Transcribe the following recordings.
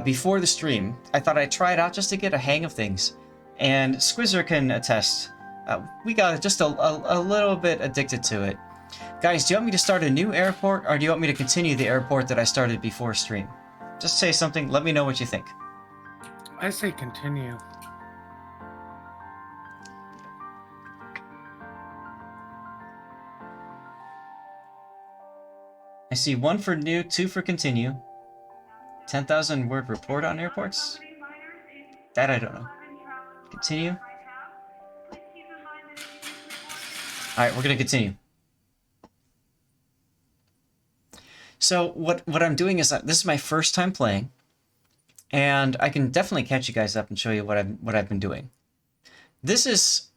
before the stream. I thought I'd try it out just to get a hang of things. And Squizzer can attest. We got just a little bit addicted to it. Guys, do you want me to start a new airport, or do you want me to continue the airport that I started before stream? Just say something. Let me know what you think. I say continue. I see 1 for new, 2 for continue. 10,000 word report on airports? That I don't know. Continue. Alright, we're gonna continue. So what I'm doing is this is my first time playing, and I can definitely catch you guys up and show you what I've been doing. This is,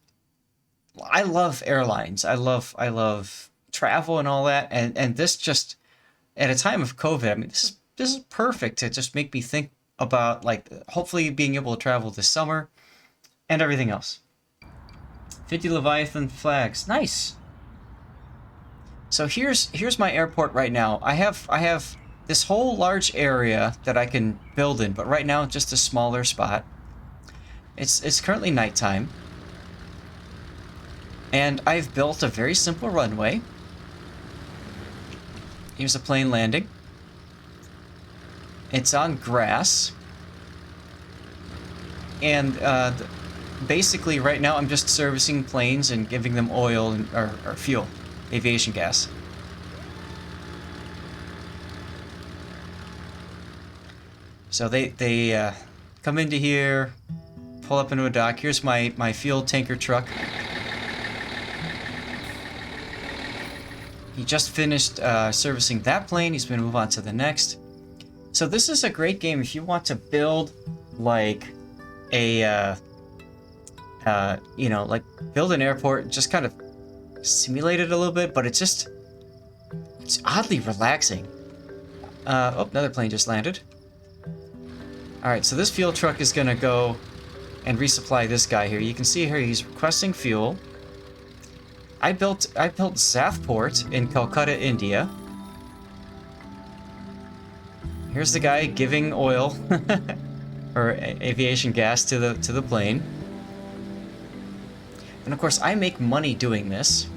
I love airlines. I love travel and all that, and this just, at a time of COVID, I mean, this is perfect to just make me think about, like, hopefully being able to travel this summer and everything else. 50 Leviathan flags, nice. So here's my airport right now. I have this whole large area that I can build in, but right now just a smaller spot. It's currently nighttime, and I've built a very simple runway. Here's a plane landing. It's on grass, and basically right now I'm just servicing planes and giving them oil or fuel. Aviation gas. So they come into here, pull up into a dock. Here's my fuel tanker truck. He just finished servicing that plane. He's going to move on to the next. So this is a great game if you want to build like a like build an airport and just kind of simulate it a little bit, but it's oddly relaxing. Oh, another plane just landed. Alright, so this fuel truck is gonna go and resupply this guy here. You can see here he's requesting fuel. I built Southport in Calcutta, India. Here's the guy giving oil or aviation gas to the plane. And of course, I make money doing this.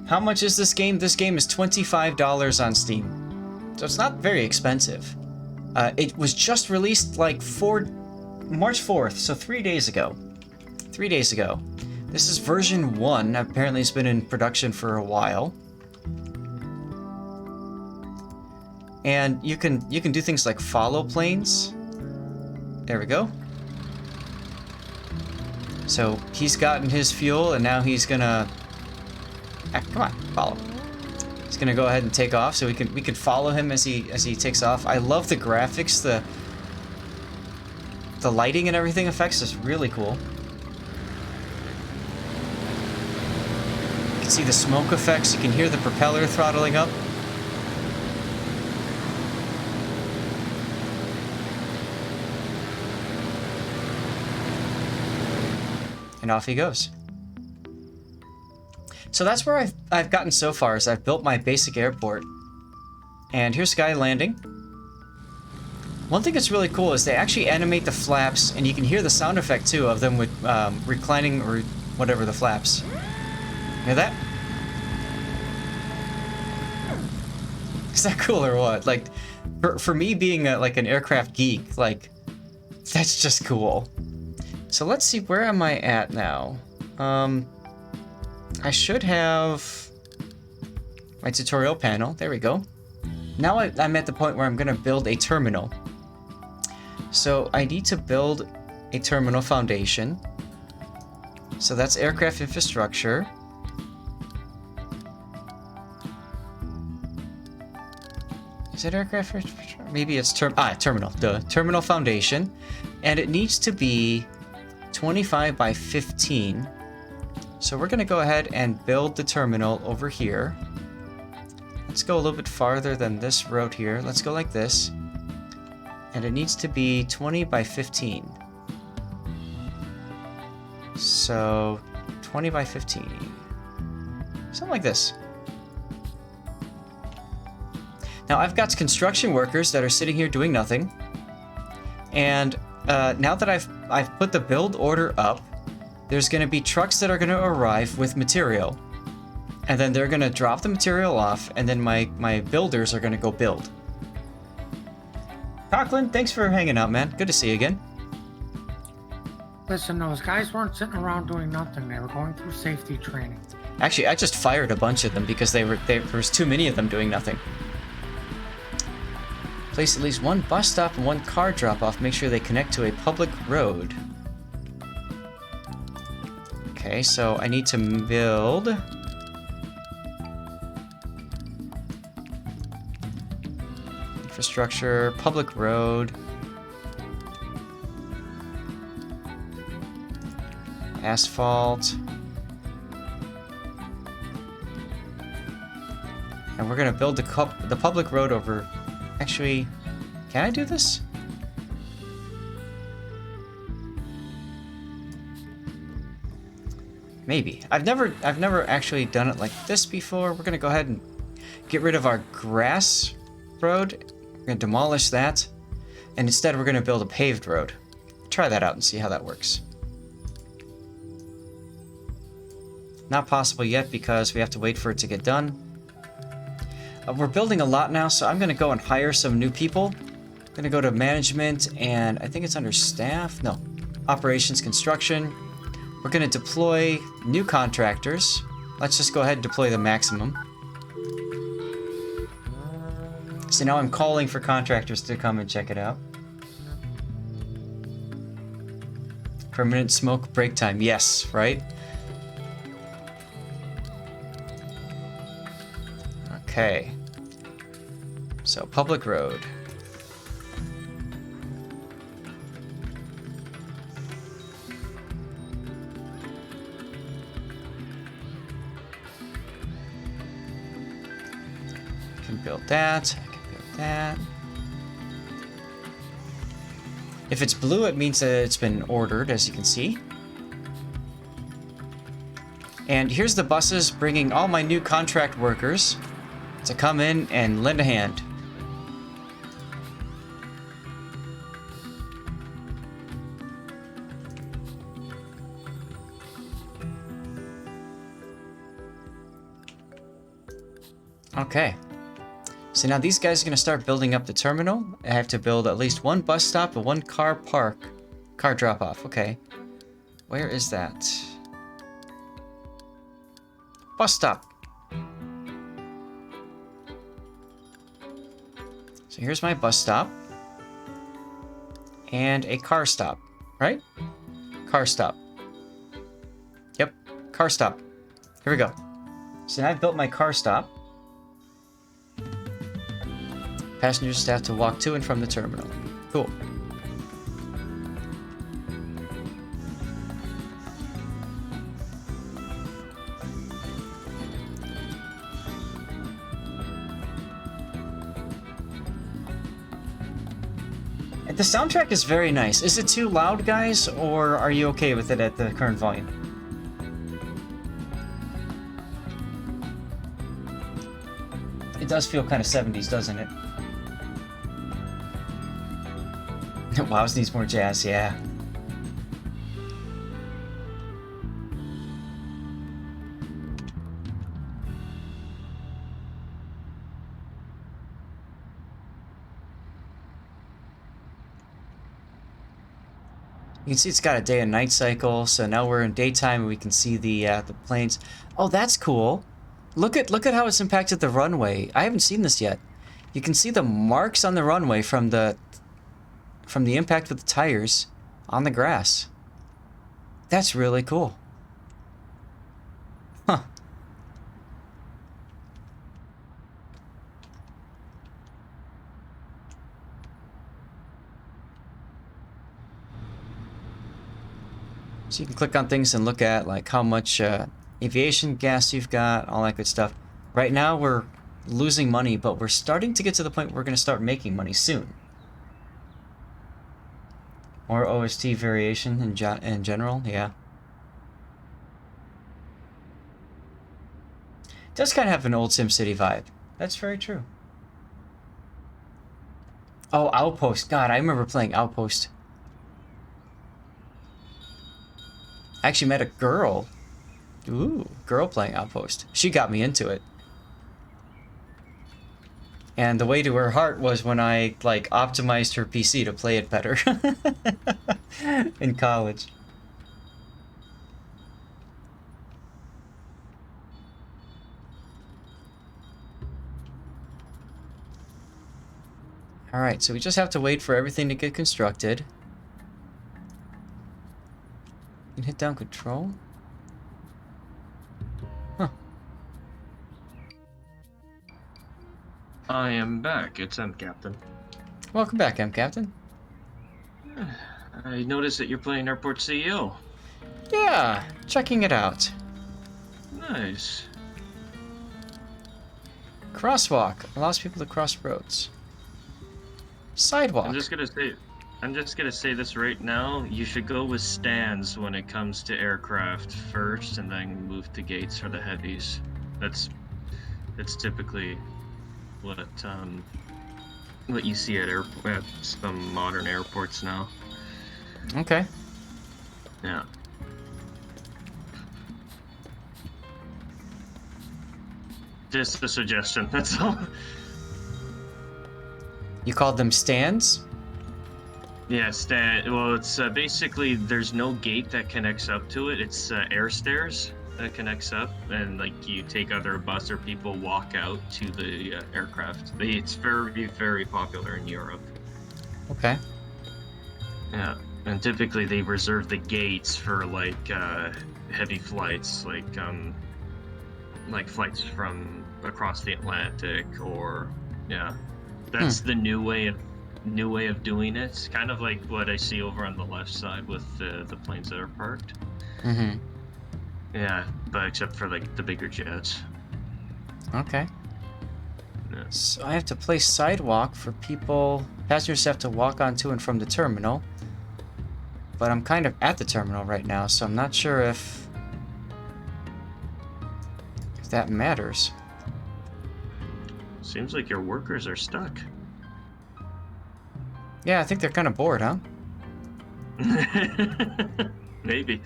How much is this game? This game is $25 on Steam. So it's not very expensive. It was just released like March 4th, so 3 days ago. 3 days ago. This is version 1. Apparently it's been in production for a while. And you can do things like follow planes. There we go. So he's gotten his fuel, and now he's gonna... come on, follow. He's gonna go ahead and take off, so we can follow him as he takes off. I love the graphics, the lighting and everything effects is really cool. You can see the smoke effects. You can hear the propeller throttling up. And off he goes. So that's where I've gotten so far, is I've built my basic airport. And here's Sky landing. One thing that's really cool is they actually animate the flaps, and you can hear the sound effect too of them with reclining or whatever the flaps. Hear that? Is that cool or what? Like, for me being like an aircraft geek, like, that's just cool. So let's see, where am I at now? I should have my tutorial panel. There we go. Now I'm at the point where I'm going to build a terminal. So I need to build a terminal foundation. So that's aircraft infrastructure. Is it aircraft infrastructure? Maybe it's terminal. The terminal foundation. And it needs to be 25 by 15. So we're going to go ahead and build the terminal over here. Let's go a little bit farther than this road here. Let's go like this. And it needs to be 20 by 15. So 20 by 15. Something like this. Now I've got construction workers that are sitting here doing nothing. And now that I've put the build order up, there's going to be trucks that are going to arrive with material. And then they're going to drop the material off, and then my builders are going to go build. Conklin, thanks for hanging out, man. Good to see you again. Listen, those guys weren't sitting around doing nothing. They were going through safety training. Actually, I just fired a bunch of them because there was too many of them doing nothing. Place at least one bus stop and one car drop-off. Make sure they connect to a public road. Okay, so I need to build... infrastructure, public road. Asphalt. And we're going to build the public road over... Actually, can I do this? Maybe. I've never actually done it like this before. We're going to go ahead and get rid of our grass road. We're going to demolish that. And instead, we're going to build a paved road. Try that out and see how that works. Not possible yet because we have to wait for it to get done. We're building a lot now, so I'm going to go and hire some new people. I'm going to go to management, and I think it's under staff. No, operations, construction. We're going to deploy new contractors. Let's just go ahead and deploy the maximum. So now I'm calling for contractors to come and check it out. Permanent smoke break time. Yes, right? Okay. So, public road. I can build that. I can build that. If it's blue, it means that it's been ordered, as you can see. And here's the buses bringing all my new contract workers to come in and lend a hand. Okay. So now these guys are going to start building up the terminal. I have to build at least one bus stop and one car drop off. Okay. Where is that? Bus stop. So here's my bus stop. And a car stop, right? Car stop. Yep, car stop. Here we go. So now I've built my car stop. Passengers have to walk to and from the terminal. Cool. The soundtrack is very nice. Is it too loud, guys, or are you okay with it at the current volume? It does feel kind of 70s, doesn't it? WoWs needs more jazz, yeah. You can see it's got a day and night cycle, so now we're in daytime and we can see the planes. Oh, that's cool. Look at how it's impacted the runway. I haven't seen this yet. You can see the marks on the runway from the impact with the tires on the grass. That's really cool. Huh. So you can click on things and look at like how much aviation gas you've got, all that good stuff. Right now we're losing money, but we're starting to get to the point where we're going to start making money soon. More OST variation in general, yeah. It does kind of have an old SimCity vibe. That's very true. Oh, Outpost. God, I remember playing Outpost. I actually met a girl. Ooh, girl playing Outpost. She got me into it. And the way to her heart was when I, like, optimized her PC to play it better. In college. Alright, so we just have to wait for everything to get constructed. You can hit down control? Huh. I am back. It's Captain. Welcome back, Captain. I noticed that you're playing Airport CEO. Yeah, checking it out. Nice. Crosswalk allows people to cross roads. Sidewalk. I'm just gonna say this right now. You should go with stands when it comes to aircraft first, and then move to gates for the heavies. That's typically what you see at some modern airports now. Okay. Yeah. Just a suggestion. That's all. You called them stands? Yeah, well, it's basically there's no gate that connects up to it. It's air stairs that connects up, and like you take either a bus or people walk out to the aircraft. It's very, very popular in Europe. Okay. Yeah, and typically they reserve the gates for like heavy flights, like flights from across the Atlantic, or yeah, that's the new way of doing it. It's kind of like what I see over on the left side with the planes that are parked. Mm-hmm. Yeah, but except for like the bigger jets. Okay. Yeah. So I have to place sidewalk for people. Passengers have to walk on to and from the terminal. But I'm kind of at the terminal right now, so I'm not sure if that matters. Seems like your workers are stuck. Yeah, I think they're kind of bored, huh? Maybe.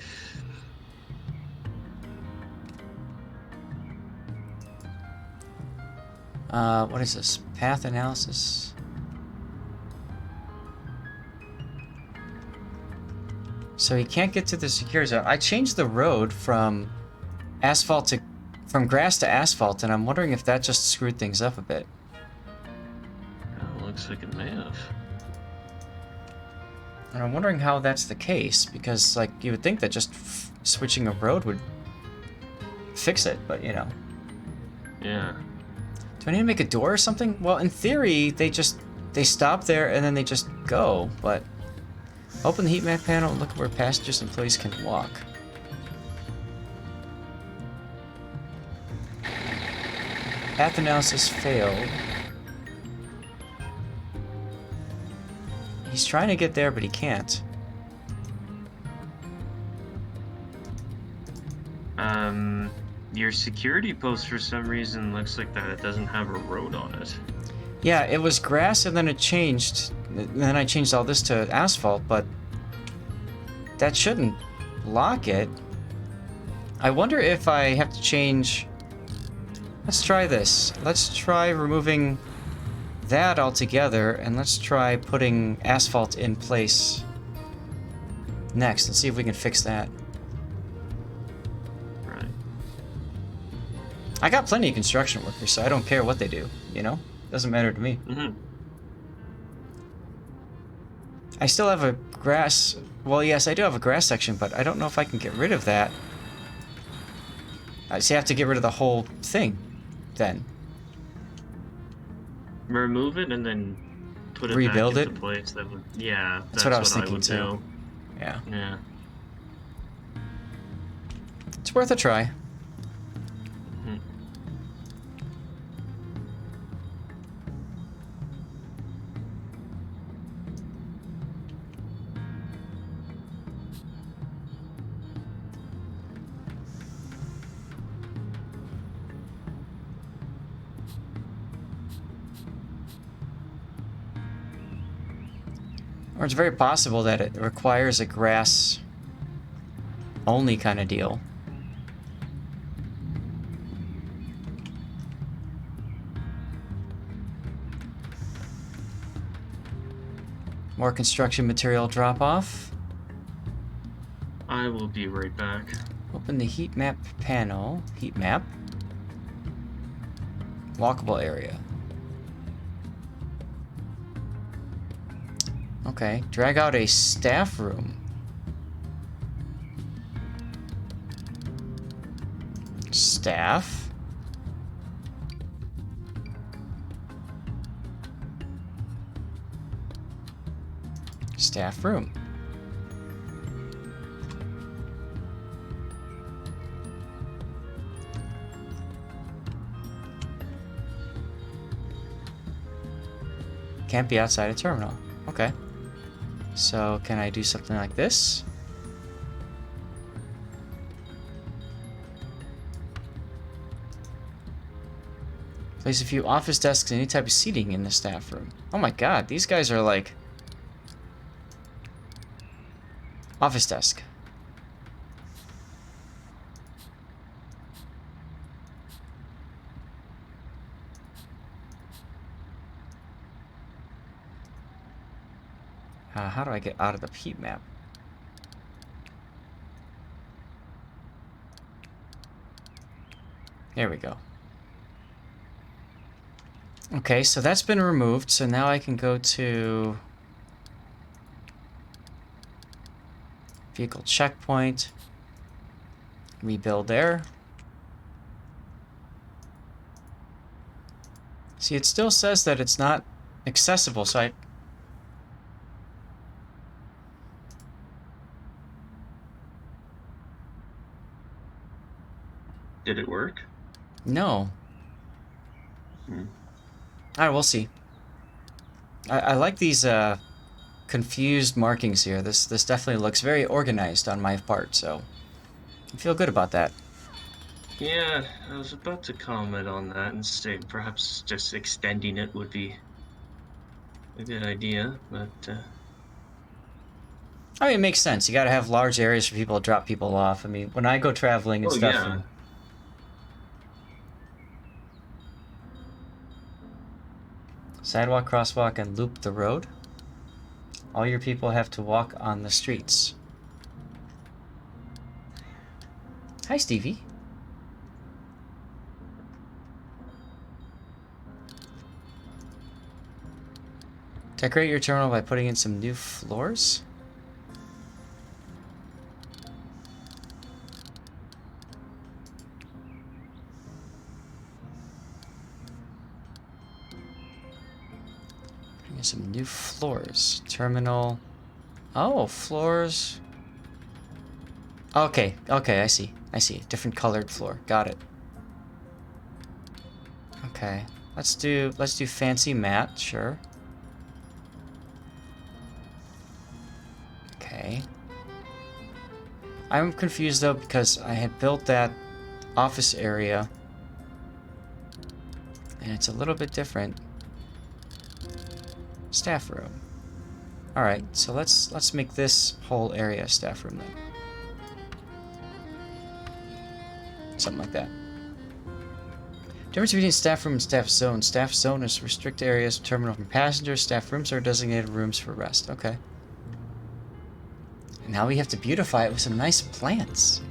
What is this? Path analysis. So he can't get to the secure zone. I changed the road from grass to asphalt, and I'm wondering if that just screwed things up a bit. Looks like it may have. And I'm wondering how that's the case, because, like, you would think that just switching a road would fix it, but, you know. Yeah. Do I need to make a door or something? Well, in theory, they stop there and then they just go, but open the heat map panel and look at where passengers and employees can walk. Path analysis failed. He's trying to get there, but he can't. Your security post for some reason looks like that it doesn't have a road on it. Yeah, it was grass and then it changed. And then I changed all this to asphalt, but that shouldn't block it. I wonder if I have to change... Let's try this. Let's try removing that altogether, and let's try putting asphalt in place next and see if we can fix that. Right. I got plenty of construction workers, so I don't care what they do, you know? Doesn't matter to me. Mm-hmm. I still have a grass... Well, yes, I do have a grass section, but I don't know if I can get rid of that. I see I have to get rid of the whole thing, then. Remove it and then put it Rebuild back it? into place. That would, yeah, That's what I was thinking would too. do. Yeah. Yeah. It's worth a try. Mhm. Or it's very possible that it requires a grass only kind of deal. More construction material drop off. I will be right back. Open the heat map panel. Heat map. Walkable area. Okay, drag out a staff room. Staff. Staff room. Can't be outside a terminal. Okay. So, can I do something like this? Place a few office desks and any type of seating in the staff room. Oh my god, these guys are like... Office desk. How do I get out of the heat map? There we go. Okay, so that's been removed, so now I can go to vehicle checkpoint, rebuild there. See, it still says that it's not accessible, so Did it work? No. Hmm. Alright, we'll see. I like these confused markings here. This definitely looks very organized on my part, so I feel good about that. Yeah, I was about to comment on that and say perhaps just extending it would be a good idea, but I mean, it makes sense. You gotta have large areas for people to drop people off. I mean, when I go traveling and oh stuff... yeah. and- Sidewalk, crosswalk, and loop the road. All your people have to walk on the streets. Hi, Stevie. Decorate your terminal by putting in some new floors. Some new floors. Terminal. Oh, floors. Okay, okay, I see. I see. Different colored floor. Got it. Okay. Let's do fancy mat, sure. Okay. I'm confused though because I had built that office area and it's a little bit different. Staff room. Alright, so let's make this whole area a staff room then. Something like that. Difference between staff room and staff zone. Staff zone is restricted areas terminal from passengers. Staff rooms are designated rooms for rest. Okay. And now we have to beautify it with some nice plants.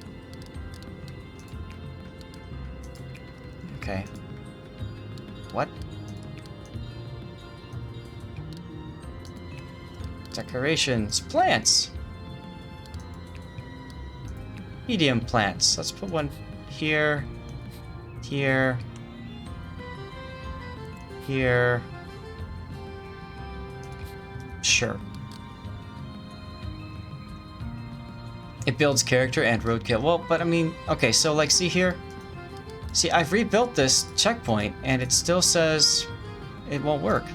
Okay. What? Decorations. Plants! Medium plants. Let's put one here. Here. Here. Sure. It builds character and roadkill. Well, but I mean, okay, so like, see here? See, I've rebuilt this checkpoint and it still says it won't work.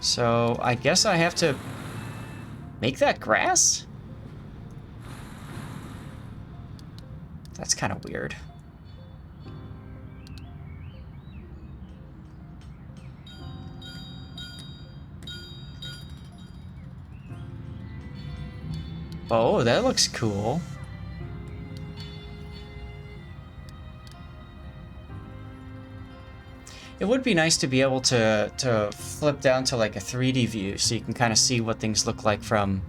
So, I guess I have to make that grass? That's kind of weird. Oh, that looks cool. It would be nice to be able to flip down to like a 3D view so you can kind of see what things look like from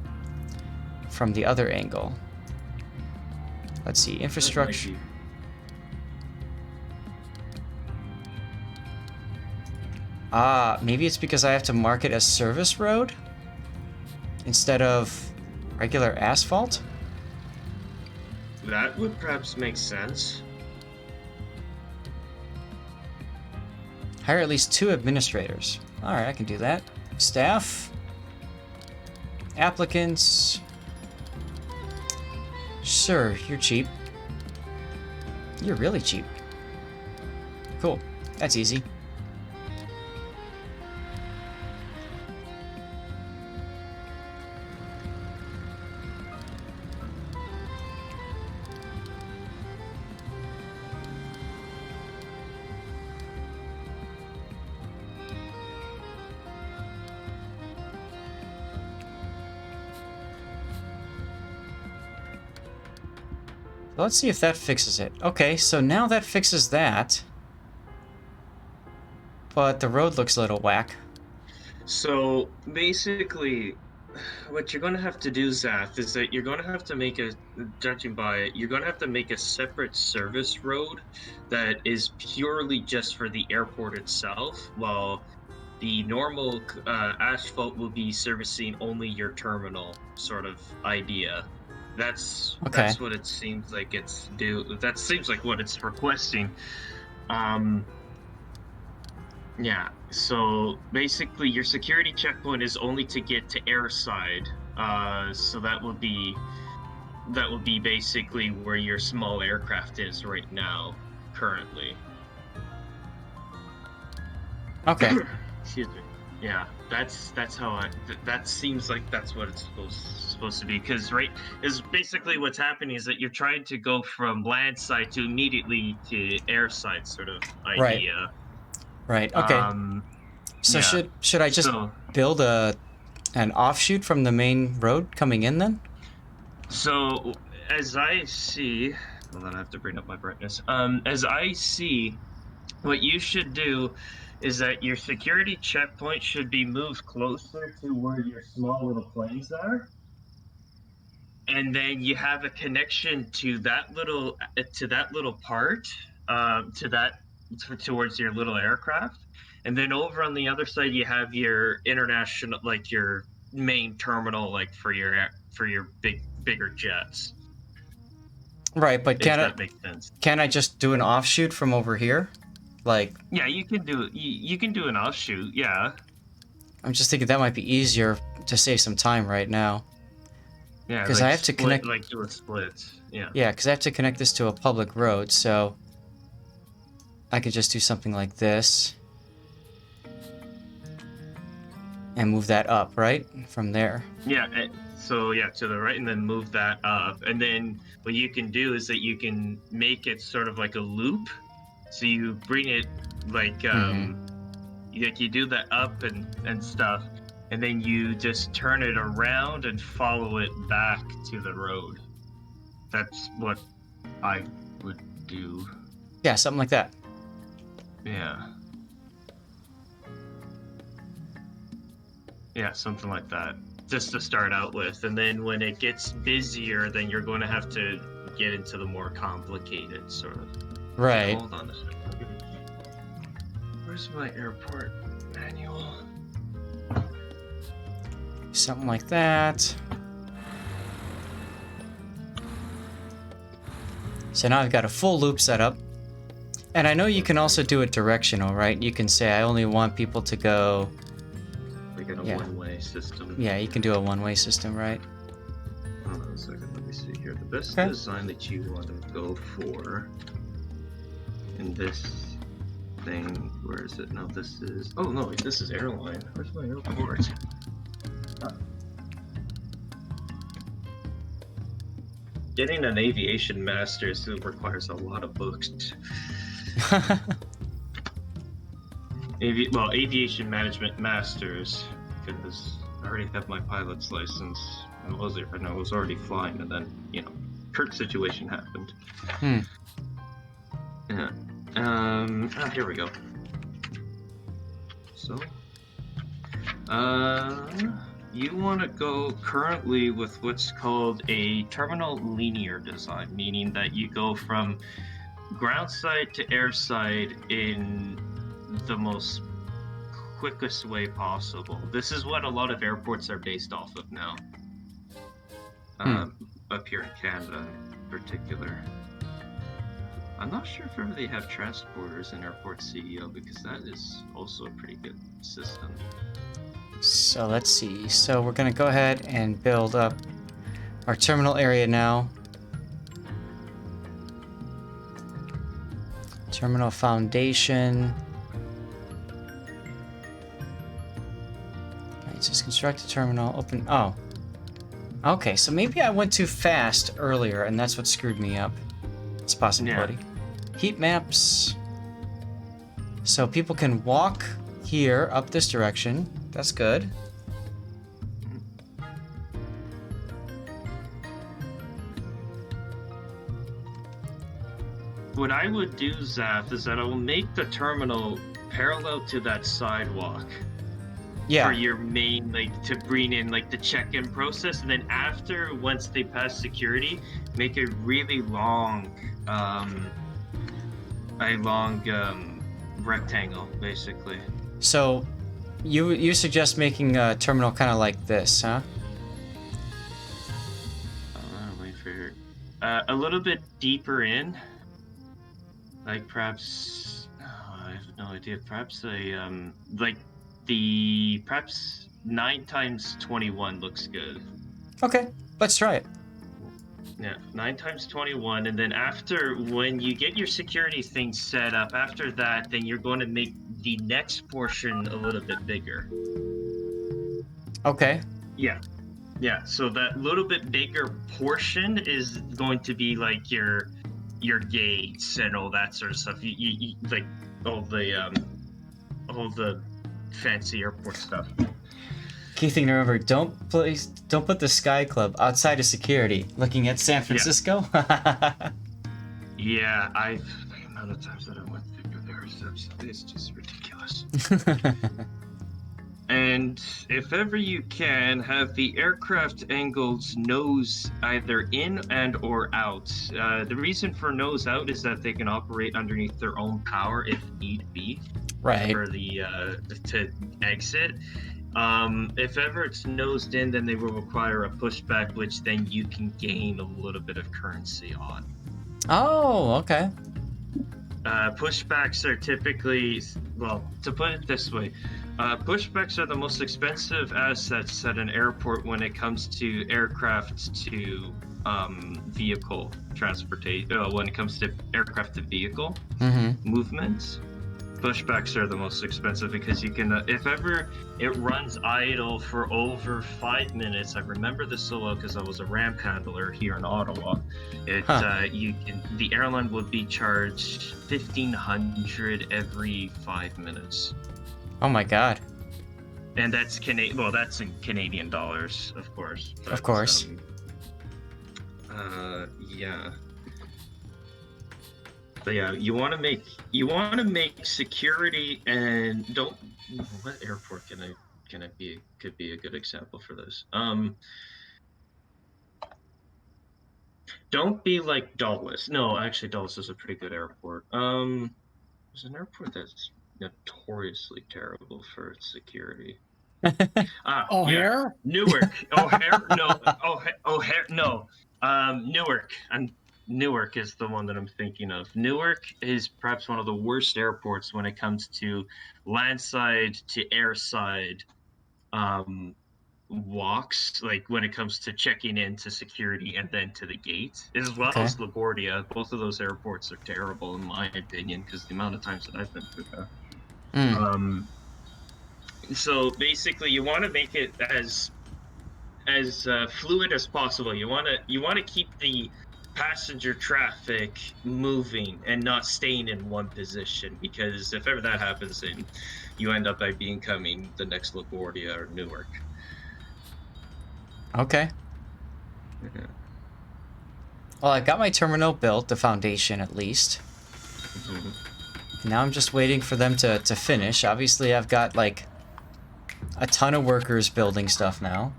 the other angle. Let's see, infrastructure. Ah, maybe it's because I have to mark it as service road instead of regular asphalt? That would perhaps make sense. Hire at least 2 administrators. Alright, I can do that. Staff. Applicants. Sure, you're cheap. You're really cheap. Cool. That's easy. Let's see if that fixes it. Okay, so now that fixes that. But the road looks a little whack. So basically, what you're going to have to do, Zath, is that you're going to have to make judging by it, you're going to have to make a separate service road that is purely just for the airport itself, while the normal asphalt will be servicing only your terminal sort of idea. That's what it seems like it's due. That seems like what it's requesting. Yeah. So basically, your security checkpoint is only to get to airside. So that will be basically where your small aircraft is right now, currently. Okay. Excuse me. Yeah, that's how that seems like that's what it's supposed to be, because is basically what's happening is that you're trying to go from land side to immediately to air side sort of idea. Right. Okay. So yeah. should I just build an offshoot from the main road coming in then? So as I see, hold on, I have to bring up my brightness. As I see, what you should do is that your security checkpoint should be moved closer to where your small little planes are, and then you have a connection to that little part, towards your little aircraft, and then over on the other side you have your international, like your main terminal, like for your bigger jets. Right, but That makes sense. Can I just do an offshoot from over here? Like, yeah, you can do you can do an offshoot, yeah. I'm just thinking that might be easier to save some time right now. Yeah, because like I have to connect, like do a split. Yeah. Yeah, because I have to connect this to a public road, so I could just do something like this and move that up, right? From there. Yeah, so yeah, to the right, and then move that up. And then what you can do is that you can make it sort of like a loop. So you bring it like like you do that up and stuff, and then you just turn it around and follow it back to the road. That's what I would do. Yeah, something like that. Yeah. Yeah, something like that. Just to start out with. And then when it gets busier, then you're going to have to get into the more complicated sort of. Right. Yeah, hold on a second. Where's my airport manual? Something like that. So now I've got a full loop set up. And I know you can also do it directional, right? You can say, I only want people to go... Like in a one-way system. Yeah, you can do a one-way system, right? Hold on a second, let me see here. The best design that you want to go for in this thing, where is it? No, this is... Oh, no, wait, this is airline. Where's my airport? Getting an aviation master's requires a lot of books. Aviation management masters, because I already have my pilot's license. I was already flying, and then Kirk situation happened. Hmm. Yeah. Here we go. So, you want to go currently with what's called a terminal linear design, meaning that you go from ground side to air side in the most quickest way possible. This is what a lot of airports are based off of now. Up here in Canada in particular. I'm not sure if ever they have transporters in Airport CEO, because that is also a pretty good system. So let's see. So we're gonna go ahead and build up our terminal area now. Terminal foundation. Okay, just construct a terminal. Open. Oh. Okay, so maybe I went too fast earlier, and that's what screwed me up. It's a possibility. Yeah. Heat maps. So people can walk here up this direction. That's good. What I would do, Zaf, is that I will make the terminal parallel to that sidewalk. Yeah. For your main, to bring in, the check-in process, and then after, once they pass security, make a really long, rectangle, basically. So, you suggest making a terminal kind of like this, huh? Wait for a little bit deeper in, perhaps. Oh, I have no idea. Perhaps perhaps 9 times 21 looks good. Okay, let's try it. Yeah, 9 times 21, and then after, when you get your security thing set up, after that, then you're going to make the next portion a little bit bigger. Okay. Yeah. So that little bit bigger portion is going to be your gates and all that sort of stuff. You all the fancy airport stuff. Key thing to remember: don't put the Sky Club outside of security, looking at San Francisco. Yeah, the amount of times that I went through their steps, it's just ridiculous. And if ever you can, have the aircraft angles nose either in and or out. The reason for nose out is that they can operate underneath their own power if need be. Right. For the to exit. If ever it's nosed in, then they will require a pushback, which then you can gain a little bit of currency on. Oh, okay. Pushbacks are typically, well, to put it this way, pushbacks are the most expensive assets at an airport when it comes to aircraft to vehicle transportation. When it comes to aircraft to vehicle movements. Pushbacks are the most expensive because you can, if ever it runs idle for over 5 minutes. I remember this so well because I was a ramp handler here in Ottawa. The airline would be charged $1,500 every 5 minutes. Oh my God. And that's that's in Canadian dollars, of course. But, of course. Yeah. But yeah, you want to make security, and don't. What airport could be a good example for this? Don't be like Dulles. No, actually, Dulles is a pretty good airport. There's an airport that's notoriously terrible for its security. O'Hare? Yeah. Newark. O'Hare? No. O'Hare? No. Newark. Newark is the one that I'm thinking of. Newark is perhaps one of the worst airports when it comes to landside to airside walks, like when it comes to checking into security and then to the gate, as well as LaGuardia. Both of those airports are terrible in my opinion because the amount of times that I've been through there. So basically, you want to make it as fluid as possible. You want to keep the passenger traffic moving and not staying in one position, because if ever that happens, then you end up becoming the next LaGuardia or Newark. Okay. Well, I got my terminal built, the foundation at least. Now I'm just waiting for them to finish. Obviously, I've got, like, a ton of workers building stuff now.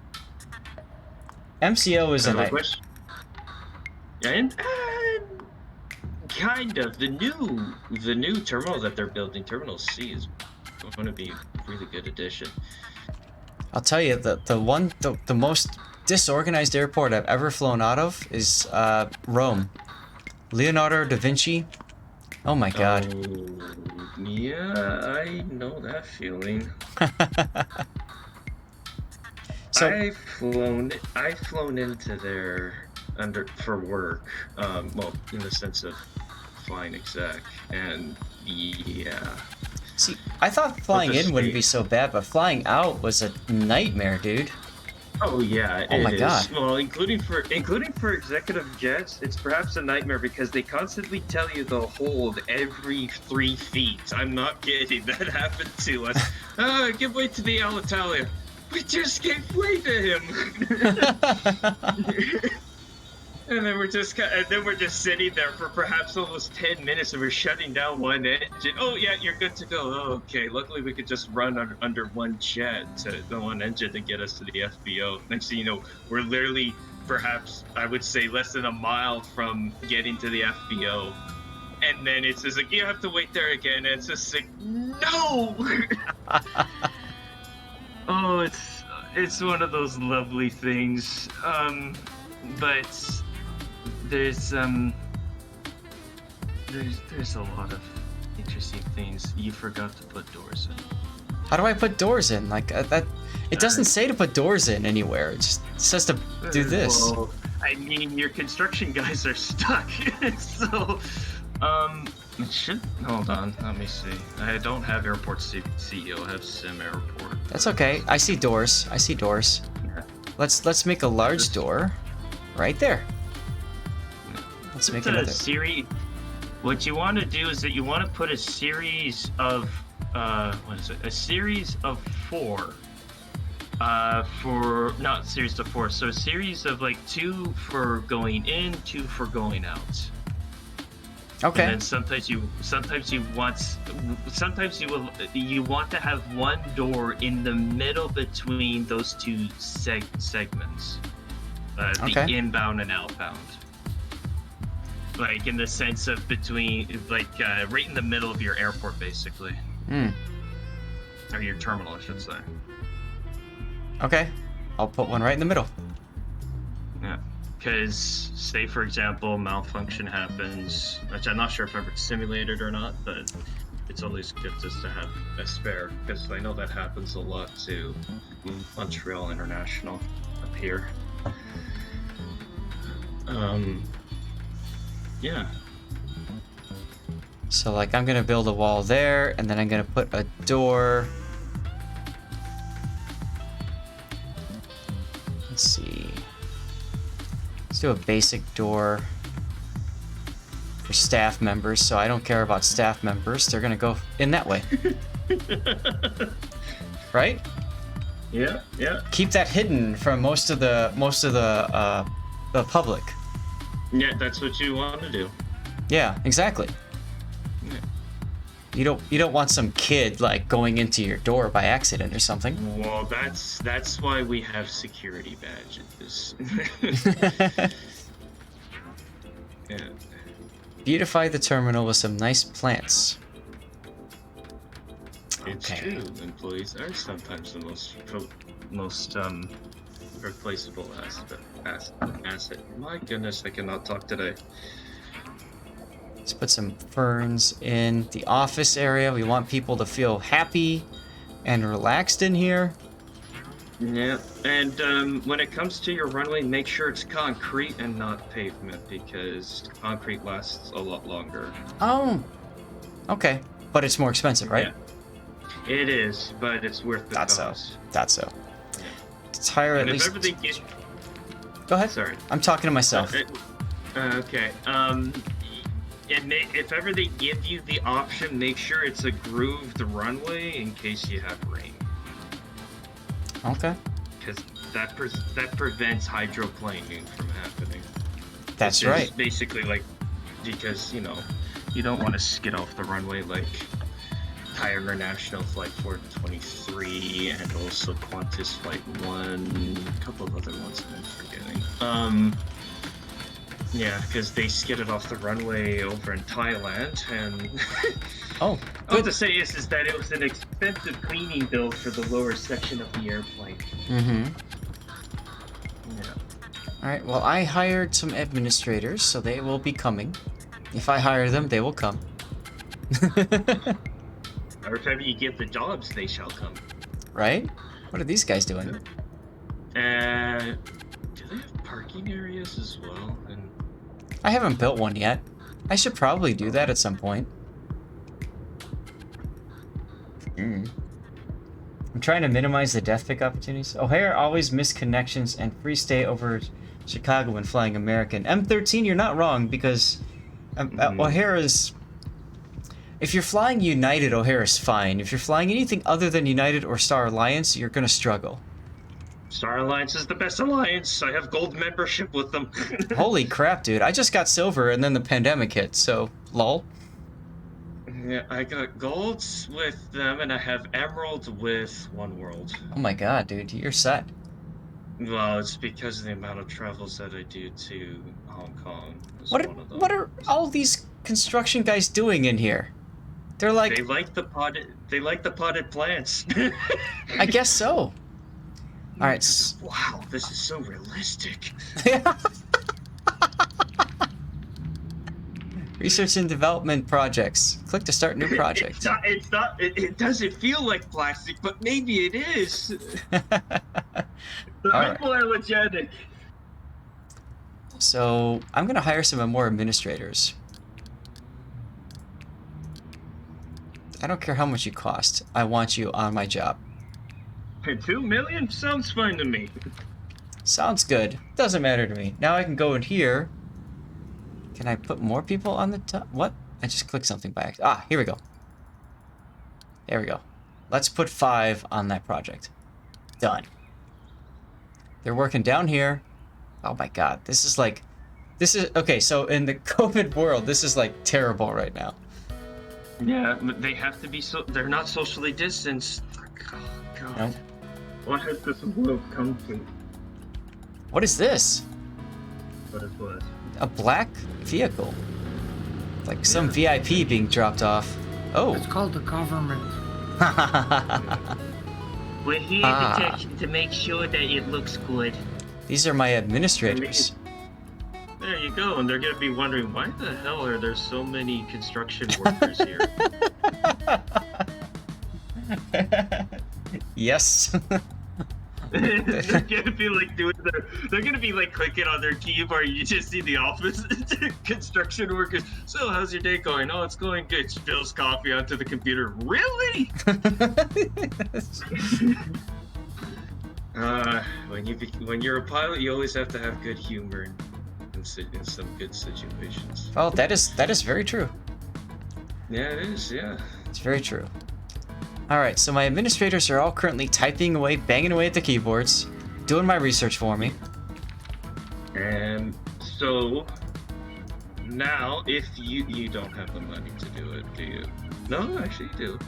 MCO is a night. And kind of the new terminal that they're building, Terminal C, is going to be a really good addition. I'll tell you, the most disorganized airport I've ever flown out of is Rome. Leonardo da Vinci. Oh my god. Oh, yeah, I know that feeling. So I've flown into there for work. Well, in the sense of flying exec, and yeah. see, I thought flying in wouldn't be so bad, but flying out was a nightmare, dude. Oh yeah, oh my god. Well, including for executive jets, it's perhaps a nightmare because they constantly tell you they'll hold every 3 feet. I'm not kidding. That happened to us. Give way to the Alitalia. We just gave way to him. And then we're just sitting there for perhaps almost 10 minutes, and we're shutting down one engine. Oh yeah, you're good to go. Oh, okay. Luckily, we could just run under one jet the one engine to get us to the FBO. Next thing you know, we're literally perhaps I would say less than a mile from getting to the FBO, and then it's just like you have to wait there again. And it's just like no. Oh, it's one of those lovely things. But there's a lot of interesting things. You forgot to put doors in. How do I put doors in? Like that? It doesn't say to put doors in anywhere. It just says to do this. Well, I mean, your construction guys are stuck. So, it should. Hold on. Let me see. I don't have airport CEO. I have sim airport. That's okay. I see doors. I see doors. Yeah. Let's make a large door, right there. Let's make another. What you want to do is that you want to put a series of what is it? A series of 4. Not series of 4. So a series of like 2 for going in, 2 for going out. Okay. And then sometimes you want to have one door in the middle between those 2 segments, the inbound and outbound. Like in the sense of between, like right in the middle of your airport, basically. Or your terminal, I should say. Okay, I'll put one right in the middle. Yeah. Because, say for example, malfunction happens, which I'm not sure if I've ever simulated or not, but it's always good just to have a spare, because I know that happens a lot to Montreal International up here. Yeah. So like I'm gonna build a wall there, and then I'm gonna put a door. Let's see. Let's do a basic door for staff members, so I don't care about staff members. They're gonna go in that way. Right? Yeah, yeah. Keep that hidden from most of the public. Yeah, that's what you want to do. Yeah, exactly. Yeah. You don't want some kid like going into your door by accident or something. Well, that's why we have security badges. Yeah. Beautify the terminal with some nice plants. It's true. Employees are sometimes the most replaceable asset. My goodness, I cannot talk today. Let's put some ferns in the office area. We want people to feel happy and relaxed in here. Yeah, and when it comes to your runway, make sure it's concrete and not pavement, because concrete lasts a lot longer. Oh, okay. But it's more expensive, right? Yeah. It is, but it's worth the cost. That's so. Let's hire at least... Go ahead. Sorry. I'm talking to myself. Okay. If ever they give you the option, make sure it's a grooved runway in case you have rain. Okay. that prevents hydroplaning from happening. That's It's right. basically like, because you don't want to skid off the runway like Thai International Flight 423 and also Qantas Flight 1, a couple of other ones I'm forgetting. Yeah, because they skidded off the runway over in Thailand, and Oh, all good. to say is that it was an expensive cleaning bill for the lower section of the airplane. Mm-hmm. Yeah. All right. Well, I hired some administrators, so they will be coming. If I hire them, they will come. Every time you give the jobs, they shall come. Right? What are these guys doing? Do they have parking areas as well? And I haven't built one yet. I should probably do that at some point. I'm trying to minimize the death pick opportunities. O'Hare always missed connections and free stay over Chicago when flying American. M13, you're not wrong, because O'Hare is... If you're flying United, O'Hare is fine. If you're flying anything other than United or Star Alliance, you're gonna struggle. Star Alliance is the best alliance. I have gold membership with them. Holy crap, dude. I just got silver and then the pandemic hit, so lol. Yeah, I got golds with them, and I have emerald with One World. Oh my god, dude, you're set. Well, it's because of the amount of travels that I do to Hong Kong. What are all these construction guys doing in here? They're like... They like the potted plants. I guess so. Alright. Wow, this is so realistic. Research and development projects. Click to start new project. It doesn't feel like plastic, but maybe it is. Alright. Hypoallergenic. So, I'm gonna hire some more administrators. I don't care how much you cost. I want you on my job. 2 million sounds fine to me. Sounds good. Doesn't matter to me. Now I can go in here. Can I put more people on the top? What? I just clicked something by accident. Ah, here we go. There we go. Let's put 5 on that project. Done. They're working down here. Oh my god. This is like... This is... Okay, so in the COVID world, this is like terrible right now. Yeah, but they have to be they're not socially distanced. Oh, God. Nope. What has this world come to? What is this? What is what? A black vehicle. Like some VIP being dropped off. Oh. It's called the government. We're here to make sure that it looks good. These are my administrators. There you go, and they're gonna be wondering, why the hell are there so many construction workers here? Yes. They're gonna be like they're gonna be like clicking on their keyboard. You just see the office construction workers. So how's your day going? Oh, it's going good. Spills coffee onto the computer. Really? When you're a pilot, you always have to have good humor in some good situations. Well, that is very true. Yeah, it is. Yeah. It's very true. All right, so my administrators are all currently typing away, banging away at the keyboards, doing my research for me. And so now, if you don't have the money to do it, do you? No, actually, you do.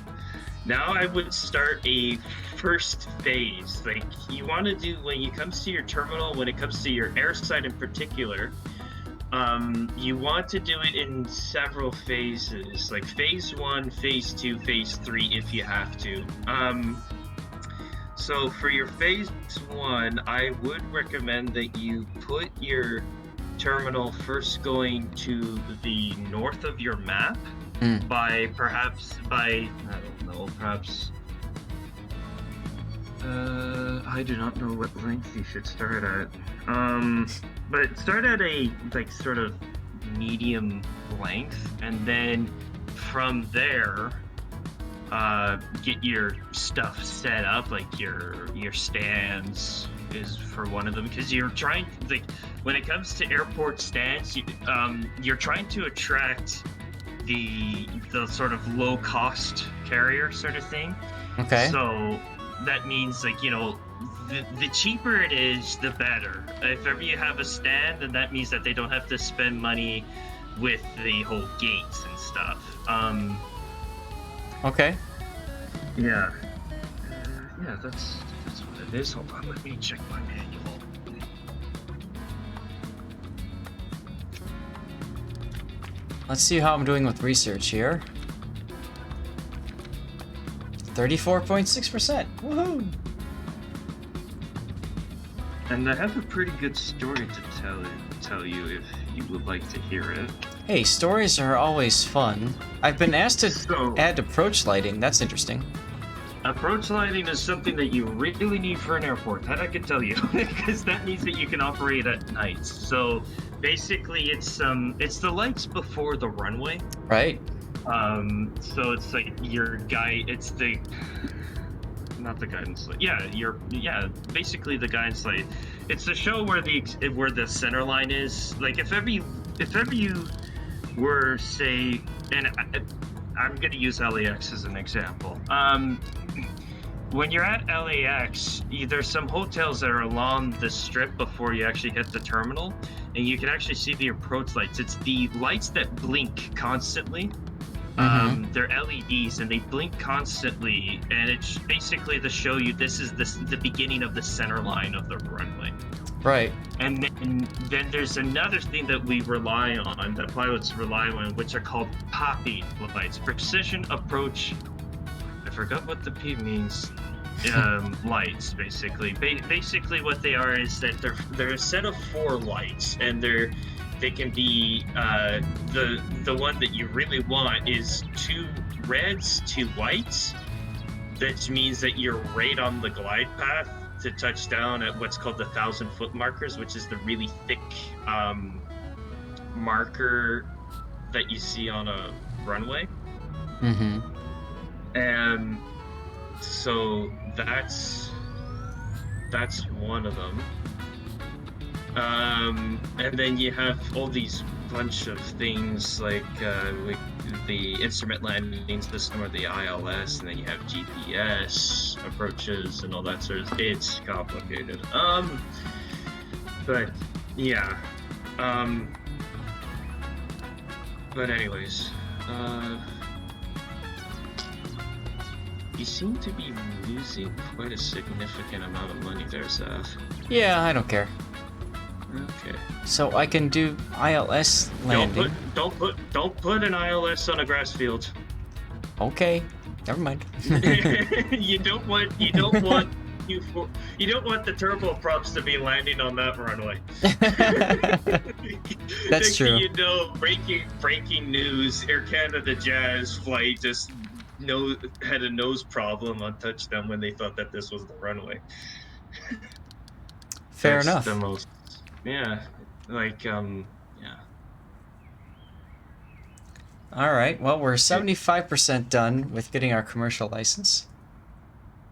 Now I would start a first phase. Like you want to do when it comes to your terminal, when it comes to your airside in particular. You want to do it in several phases, like phase 1, phase 2, phase 3, if you have to. So for your phase 1, I would recommend that you put your terminal first going to the north of your map by, I don't know, perhaps... I do not know what length you should start at. But start at a sort of medium length, and then from there, get your stuff set up. Like your stands is for one of them, because you're trying when it comes to airport stands, you're trying to attract the sort of low cost carrier sort of thing. Okay. So that means the cheaper it is, the better. If ever you have a stand, then that means that they don't have to spend money with the whole gates and stuff. Okay. Yeah. Yeah, that's what it is. Hold on, let me check my manual. Let's see how I'm doing with research here. 34.6%. Woohoo! And I have a pretty good story to tell you if you would like to hear it. Hey, stories are always fun. I've been asked to So, add approach lighting. That's interesting. approach lighting is something that you really need for an airport. That I can tell you, because that means that you can operate at night. So basically, it's the lights before the runway. Right? So it's like your it's the not the guidance light. Yeah, basically the guidance light. It's the show where the center line is. Like if ever you were, say, and I'm gonna use LAX as an example. When you're at LAX, there's some hotels that are along the strip before you actually hit the terminal, and you can actually see the approach lights. It's the lights that blink constantly. They're LEDs and they blink constantly, and it's basically to show you this is the beginning of the center line of the runway. Right. And then there's another thing that we rely on, that pilots rely on, which are called popping lights, precision approach. I forgot what the P means. Lights, basically. Basically, what they are is that they're a set of 4 lights, and they can be the one that you really want is 2 reds, 2 whites. That means that you're right on the glide path to touch down at what's called the 1,000-foot markers, which is the really thick marker that you see on a runway. And so that's one of them. And then you have all these bunch of things like the instrument landing system, or the ILS, and then you have GPS approaches and all that sort of. It's complicated. But yeah. But anyways, you seem to be losing quite a significant amount of money there, Zaf. Yeah, I don't care. Okay. So I can do ILS landing. Don't put an ILS on a grass field. Okay, never mind. You don't want the turboprops to be landing on that runway. That's Next true. thing you know, breaking news: Air Canada Jazz flight just had a nose problem on touchdown when they thought that this was the runway. Fair That's enough. the most. Yeah, like yeah. All right. Well, we're 75% done with getting our commercial license.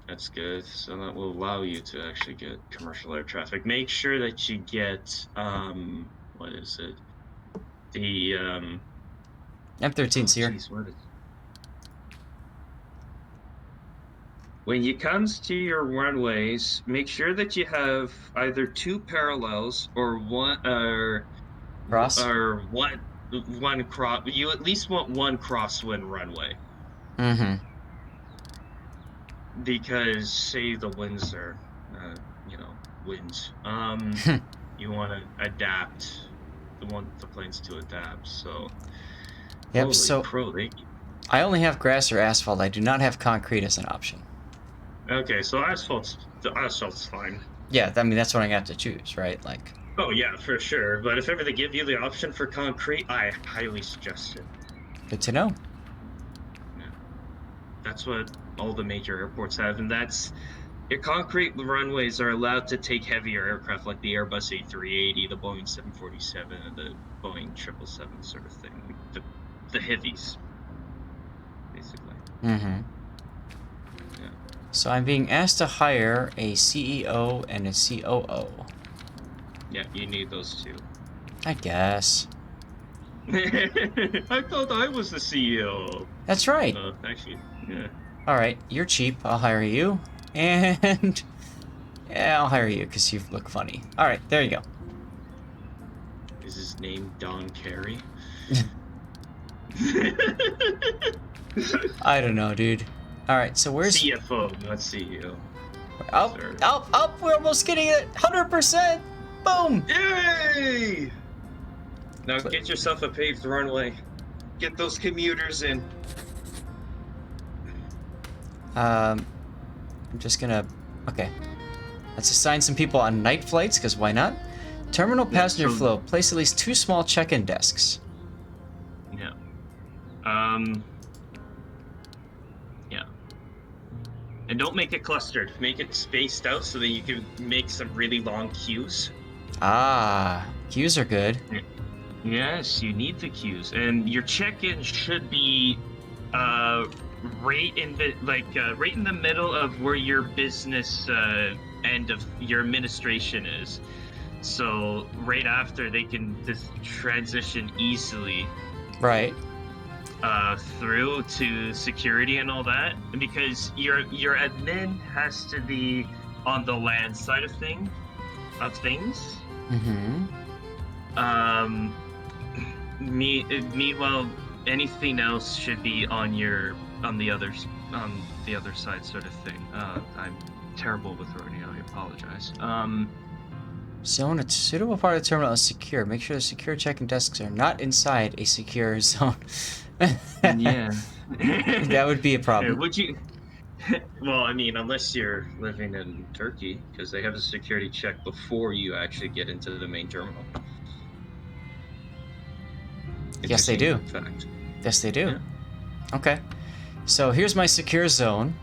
That's good. So that will allow you to actually get commercial air traffic. Make sure that you get what is it? The M13's here. geez, what is... When it comes to your runways, make sure that you have either 2 parallels or one Cross? or one cross. You at least want 1 crosswind runway. Because say the winds are winds. You want to adapt. You want the planes to adapt. So Yep. holy So crow, I only have grass or asphalt. I do not have concrete as an option. okay, so asphalt's fine. Yeah, I mean that's what I have to choose, right? Like. Oh yeah, for sure. But if ever they give you the option for concrete, I highly suggest it. Good to know. Yeah. That's what all the major airports have, and that's your concrete runways are allowed to take heavier aircraft like the Airbus A380, the Boeing 747, and the Boeing 777 sort of thing. The heavies, basically. Yeah. So I'm being asked to hire a CEO and a COO. Yeah, you need those 2. I guess. I thought I was the CEO. That's right. Actually, yeah. All right, you're cheap. I'll hire you. And Yeah, I'll hire you because you look funny. All right, there you go. Is his name Don Carey? I don't know, dude. All right, so where's... CFO, not CEO. Up, Sir. up! We're almost getting it. 100%. Boom. Yay! Now get yourself a paved runway. Get those commuters in. I'm just gonna... Okay. Let's assign some people on night flights, because why not? Terminal passenger so- flow. Place at least 2 small check-in desks. Yeah. Yeah. And don't make it clustered. Make it spaced out so that you can make some really long queues. Ah, queues are good. Yes, you need the queues, and your check-in should be right in the right in the middle of where your business end of your administration is. So right after they can just transition easily Right. through to security and all that, because your admin has to be on the land side of things. Mm-hmm. Meanwhile, anything else should be on the other side, sort of thing. I'm terrible with wording. I apologize. Zone a suitable part of the terminal is secure. Make sure the secure check-in desks are not inside a secure zone. Yeah. That would be a problem. Would you? Well, I mean, unless you're living in Turkey, because they have a security check before you actually get into the main terminal. Yes, they do. Interesting fact. Yes, they do. Yeah. Okay. So here's my secure zone.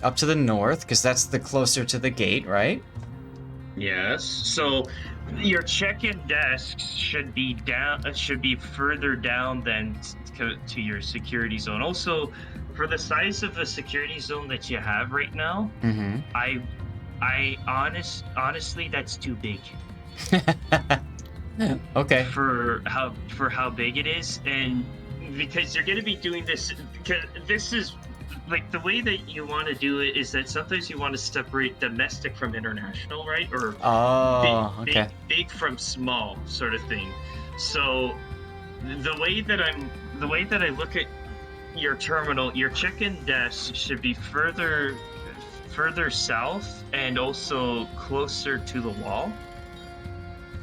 Up to the north, because that's the closer to the gate, right? Yes. So your check-in desks should be further down than to your security zone. Also, for the size of the security zone that you have right now, Mm-hmm. honestly, that's too big. Okay. For how big it is, and because you're going to be doing this, because this is like the way that you want to do it is that sometimes you want to separate domestic from international, right? Or Oh, okay. big from small, sort of thing. So the way that I look at your terminal, your check-in desk should be further south and also closer to the wall.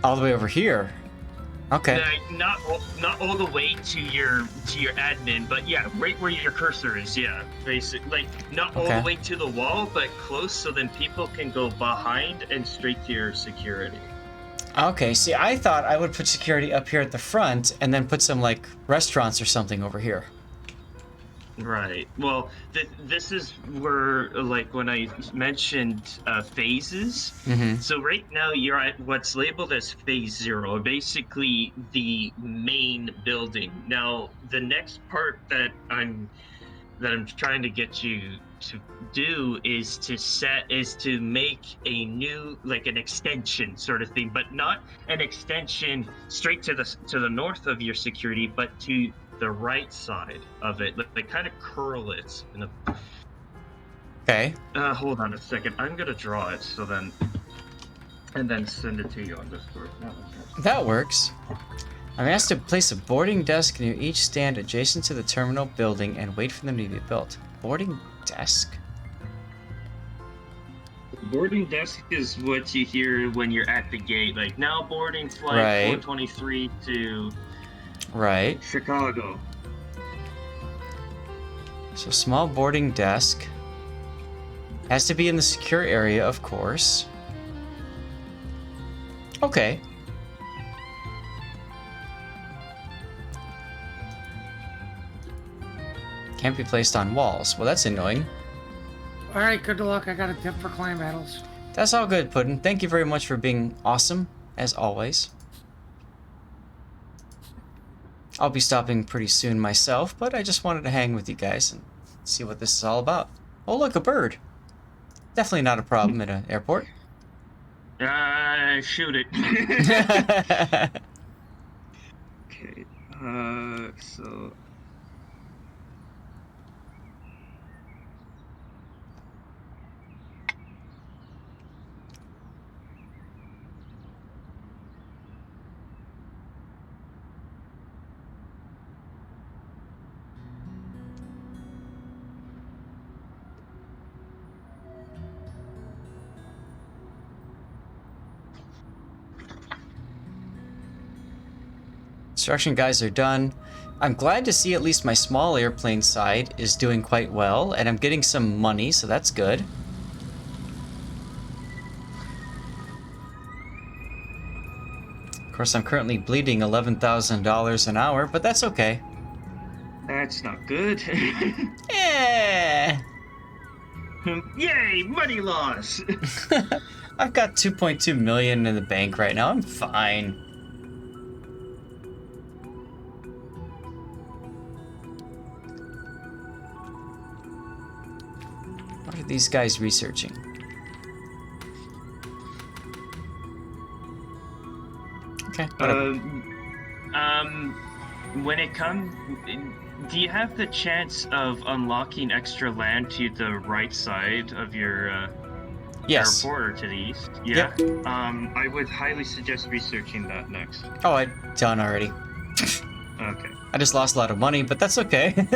All the way over here. Okay. Not all the way to your admin, but yeah, right where your cursor is. Yeah, basically, like not all Okay. the way to the wall, but close, so then people can go behind and straight to your security. Okay, see, I thought I would put security up here at the front and then put some, like, restaurants or something over here. Right. Well, this is where, like, when I mentioned phases. Mm-hmm. So right now you're at what's labeled as phase 0, basically the main building. Now, the next part that I'm trying to get you to do is to make a new, like, an extension sort of thing, but not an extension straight to the north of your security, but to the right side of it. Like kind of curl it in a... Okay. Hold on a second. I'm gonna draw it and then send it to you on Discord. That works. I'm asked to place a boarding desk near each stand adjacent to the terminal building and wait for them to be built. Boarding desk? Boarding desk is what you hear when you're at the gate, like now boarding flight Right. 423 to Right. Chicago. So small boarding desk. Has to be in the secure area, of course. Okay. Can't be placed on walls. Well, that's annoying. All right, good luck. I got a tip for clan battles. That's all good, Puddin'. Thank you very much for being awesome, as always. I'll be stopping pretty soon myself, but I just wanted to hang with you guys and see what this is all about. Oh, look, a bird. Definitely not a problem at an airport. Shoot it. Okay. So. Construction guys are done. I'm glad to see at least my small airplane side is doing quite well, and I'm getting some money, so that's good. Of course, I'm currently bleeding $11,000 an hour, but that's okay. That's not good. Yeah. Yay, money loss! I've got 2.2 million in the bank right now. I'm fine. What are these guys researching? Okay, whatever. When it comes, do you have the chance of unlocking extra land to the right side of your Yes. airport or to the east? Yeah. Yep. I would highly suggest researching that next. Oh, I've done already. Okay. I just lost a lot of money, but that's okay.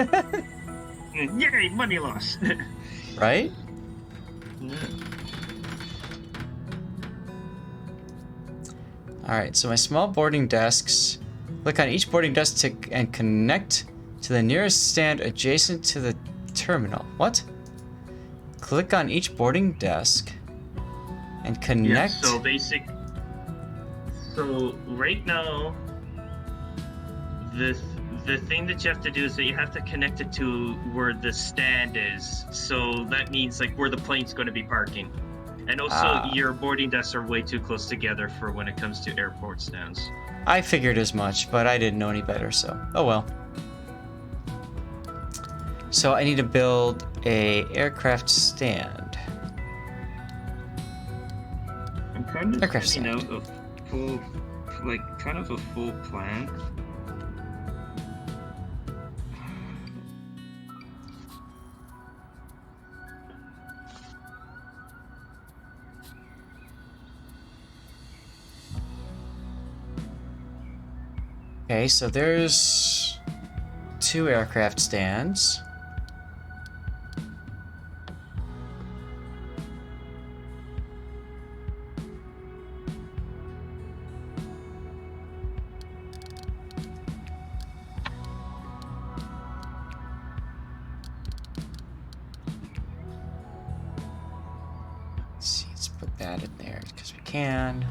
Yay, money loss! Right? Alright, so my small boarding desks. Click on each boarding desk and connect to the nearest stand adjacent to the terminal. What? Click on each boarding desk and connect. Yeah, so right now, the thing that you have to do is that you have to connect it to where the stand is. So that means like where the plane's going to be parking. And also your boarding desks are way too close together for when it comes to airport stands. I figured as much, but I didn't know any better, so oh well. So I need to build a aircraft stand. I'm kind of Aircraft sending stand. out a full, like kind of a full plan. Okay, so there's 2 aircraft stands. Let's see, let's put that in there because we can.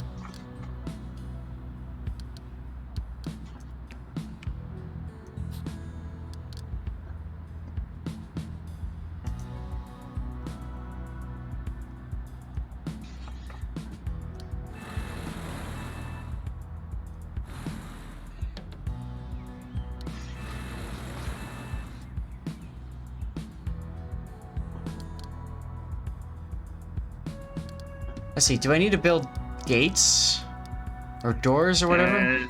Let's see, do I need to build gates? Or doors or whatever?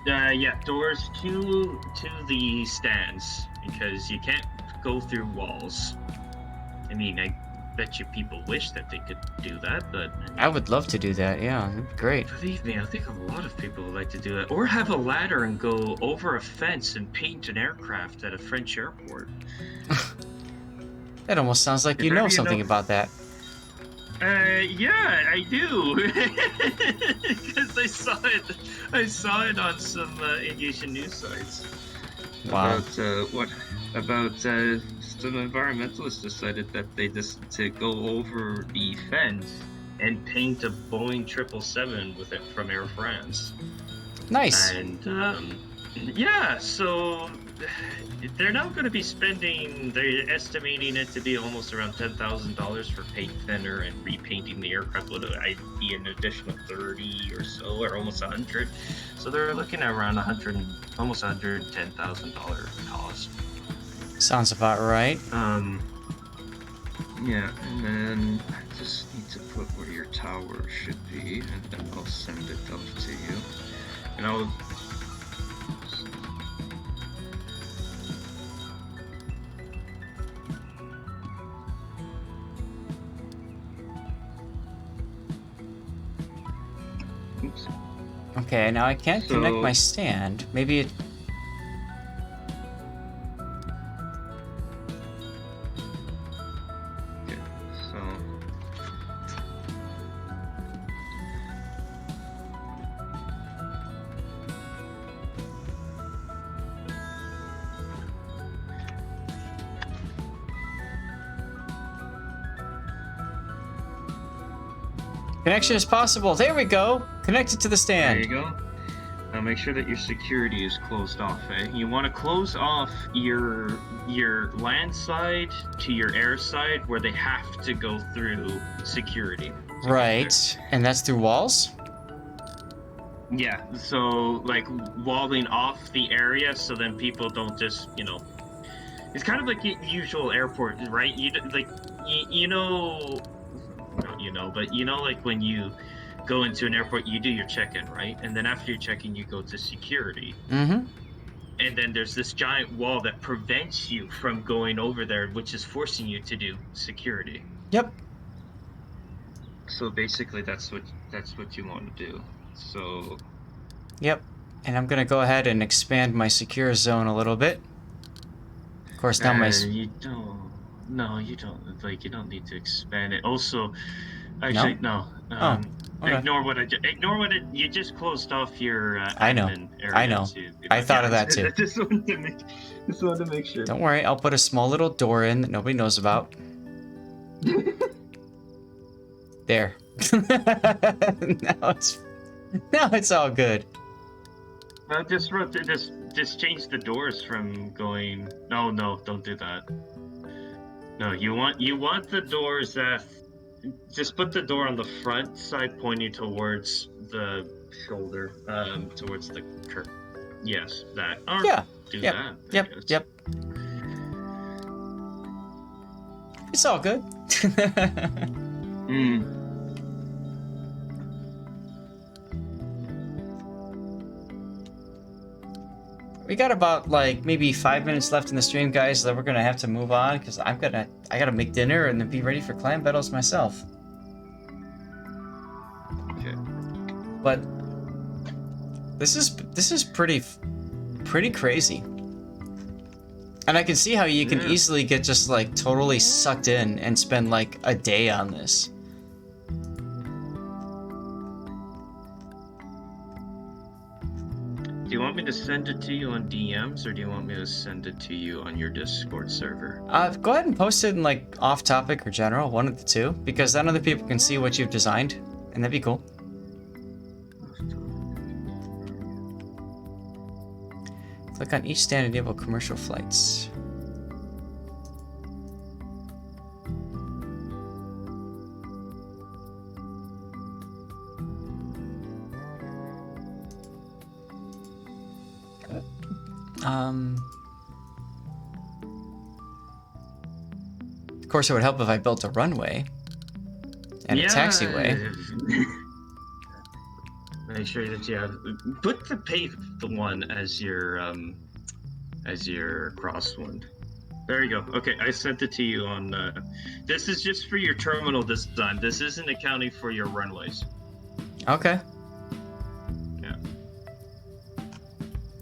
Yeah, doors to the stands because you can't go through walls. I mean, I bet you people wish that they could do that, but I would love to do that, yeah, that'd be great. believe me, I think a lot of people would like to do it. Or have a ladder and go over a fence and paint an aircraft at a French airport. That almost sounds like you know something about that. Yeah, I do. Because I saw it on some aviation news sites. Wow. About some environmentalists decided that they just to go over the fence and paint a Boeing 777 with it from Air France. Nice. And yeah, so they're now going to be spending. They're estimating it to be almost around $10,000 for paint thinner and repainting the aircraft. Would be an additional 30 or so, or almost 100. So they're looking at around almost $110,000 cost. Sounds about right. Yeah, and then I just need to put where your tower should be, and then I'll send it off to you. And I'll. Oops. Okay, now I can't connect my stand. Maybe it... Okay, so. Connection is possible. There we go. Connected to the There stand. you go. Now make sure that your security is closed off. You want to close off your land side to your air side, where they have to go through security. Right. And that's through walls? Yeah. So like walling off the area, so then people don't just It's kind of like the usual airport, right? Like when you go into an airport, you do your check-in, right? And then after your check-in, you go to security. Mm-hmm. And then there's this giant wall that prevents you from going over there, which is forcing you to do security. Yep. So basically, that's what you want to do. So. Yep. And I'm gonna go ahead and expand my secure zone a little bit. Of course, now my... You don't. No, you don't. Like, you don't need to expand it. Also, actually, no. Okay. Ignore what you just closed off your I know. admin area. I know. I thought of that too. I just wanted to make sure. Don't worry, I'll put a small little door in that nobody knows about. There. Now it's all good. Just change the doors from going. No, don't do that. No, you want the doors that. Just put the door on the front side, pointing towards the shoulder, towards the curve. Yes, that. Or Yeah. Do Yep. that. Yep. It's all good. We got about like maybe 5 minutes left in the stream, guys. Then we're gonna have to move on because I gotta make dinner and then be ready for clan battles myself. Okay. But this is pretty crazy. And I can see how you can easily get just like totally sucked in and spend like a day on this. Do you want me to send it to you on DMs, or do you want me to send it to you on your Discord server? Go ahead and post it in like off topic or general, one of the two, because then other people can see what you've designed, and that'd be cool. Click on each stand and enable commercial flights. Of course, it would help if I built a runway and a taxiway. Make sure that you have put the paved one as your crosswind. There you go. Okay, I sent it to you on. This is just for your terminal design. This isn't accounting for your runways. Okay. Yeah.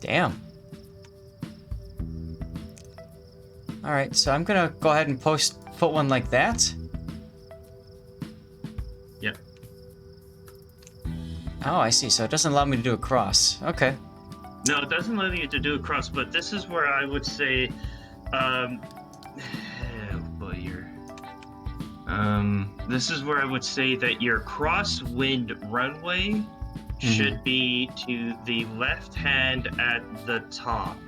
Damn. All right, so I'm gonna go ahead and put one like that. Yep. Oh, I see. So it doesn't allow me to do a cross. Okay. No, it doesn't allow you to do a cross, but this is where I would say, this is where I would say that your crosswind runway should be to the left hand at the top.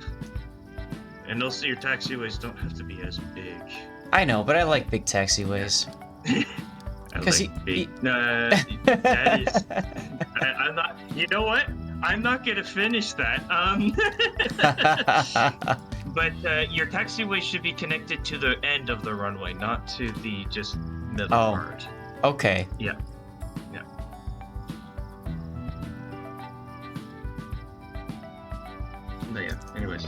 And also your taxiways don't have to be as big. I know, but I like big taxiways. That is. I'm not. You know what? I'm not gonna finish that. But your taxiway should be connected to the end of the runway, not to the just middle part. Okay. Yeah. Yeah. But yeah. Anyways,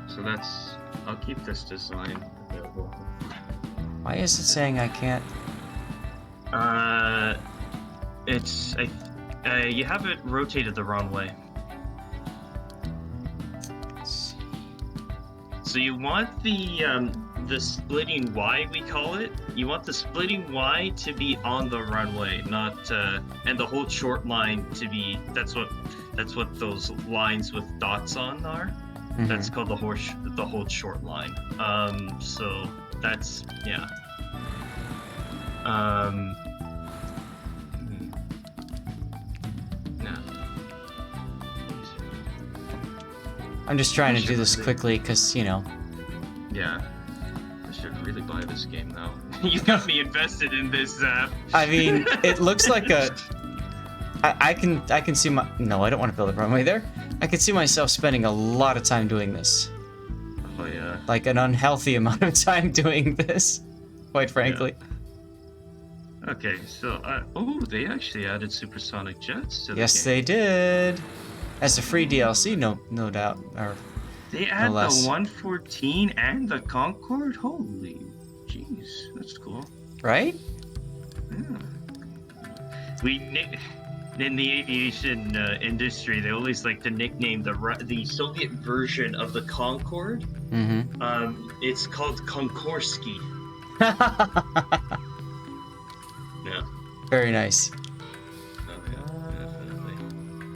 so that's. I'll keep this design available. Why is it saying I can't? You have it rotated the wrong way. So you want the splitting Y, we call it. You want the splitting Y to be on the runway, not and the whole short line to be. That's what those lines with dots on are. Mm-hmm. That's called the whole short line. So that's yeah. I'm just trying I to do should this really- quickly because, you know. Yeah. I should really buy this game now. You got me invested in this, I mean, it looks like a... I can see my... No, I don't want to build a runway there. I can see myself spending a lot of time doing this. Oh, yeah. Like an unhealthy amount of time doing this, quite frankly. Okay, so, oh, they actually added Supersonic Jets to the Yes, game. they did. As a free DLC, no doubt. Or They add the less. 114 and the Concorde? Holy jeez, that's cool. right? Yeah. In the aviation industry, they always like to nickname the Soviet version of the Concorde. Mm-hmm. It's called Konkorsky. Yeah. Very nice. Oh yeah, definitely.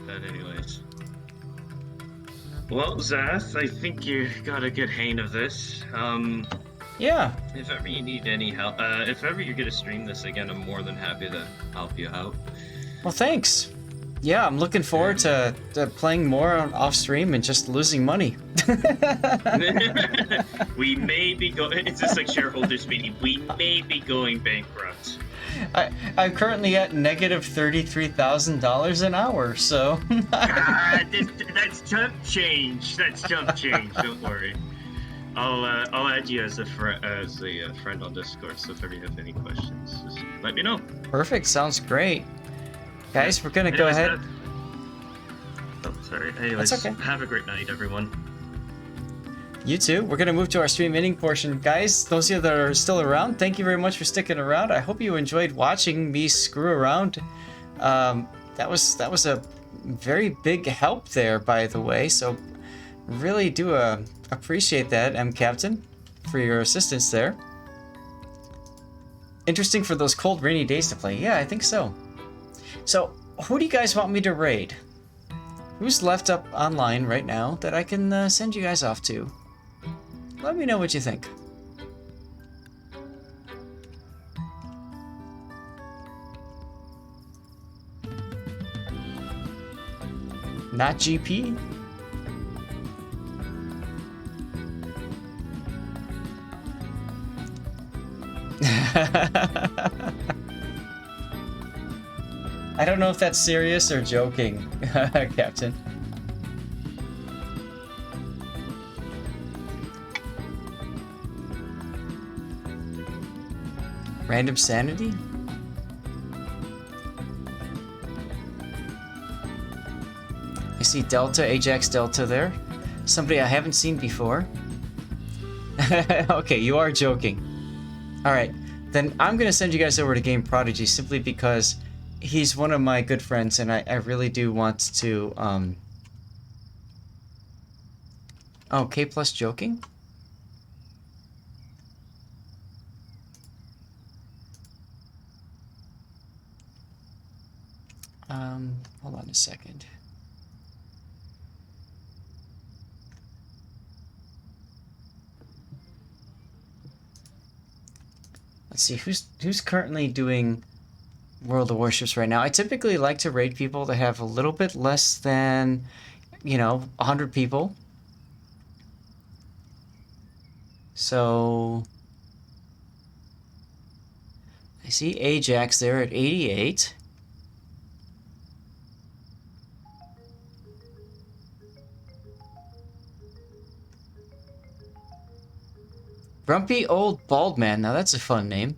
But anyways. Well, Zath, I think you got a good hang of this. Yeah. If ever you need any help, if ever you're gonna stream this again, I'm more than happy to help you out. Well, thanks. Yeah, I'm looking forward to playing more on off stream and just losing money. We may be going. It's just like shareholders meeting. We may be going bankrupt. I'm currently at negative $33,000 an hour, so. That's chump change. That's chump change. Don't worry. I'll add you as a friend on Discord. So if ever you have any questions, just let me know. Perfect. Sounds great. Guys, we're gonna go Anyways, ahead. Oh, sorry. Anyways, That's okay. have a great night, everyone. You too. We're gonna move to our stream ending portion, guys. Those of you that are still around, thank you very much for sticking around. I hope you enjoyed watching me screw around. That was a very big help there, by the way. So really do appreciate that, M Captain, for your assistance there. Interesting for those cold, rainy days to play. Yeah, I think so. So, who do you guys want me to raid? Who's left up online right now that I can send you guys off to? Let me know what you think. Not GP? I don't know if that's serious or joking, Captain. Random sanity? I see Delta, Ajax Delta there. Somebody I haven't seen before. Okay, you are joking. Alright, then I'm gonna send you guys over to Game Prodigy simply because he's one of my good friends and I really do want to, Oh, K plus joking? Hold on a second. Let's see, who's currently doing World of Warships right now? I typically like to raid people that have a little bit less than, 100 people. So I see Ajax there at 88. Grumpy Old Bald Man. Now that's a fun name.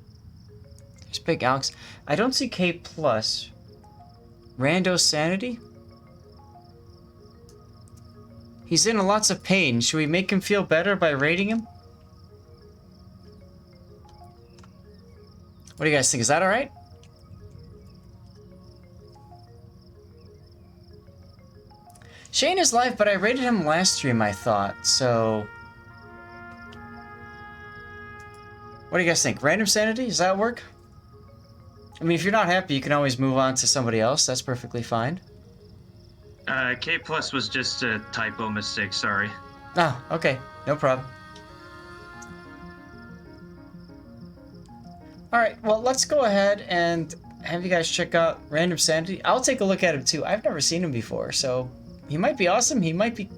There's Big Alex. I don't see K plus. Rando Sanity? He's in lots of pain. Should we make him feel better by raiding him? What do you guys think? Is that alright? Shane is live, but I raided him last stream, I thought, so... What do you guys think? Random sanity? Does that work? I mean, if you're not happy, you can always move on to somebody else. That's perfectly fine. K plus was just a typo mistake, sorry. Ah, okay. No problem. Alright, well, let's go ahead and have you guys check out Random Sanity. I'll take a look at him, too. I've never seen him before, so... He might be awesome, he might be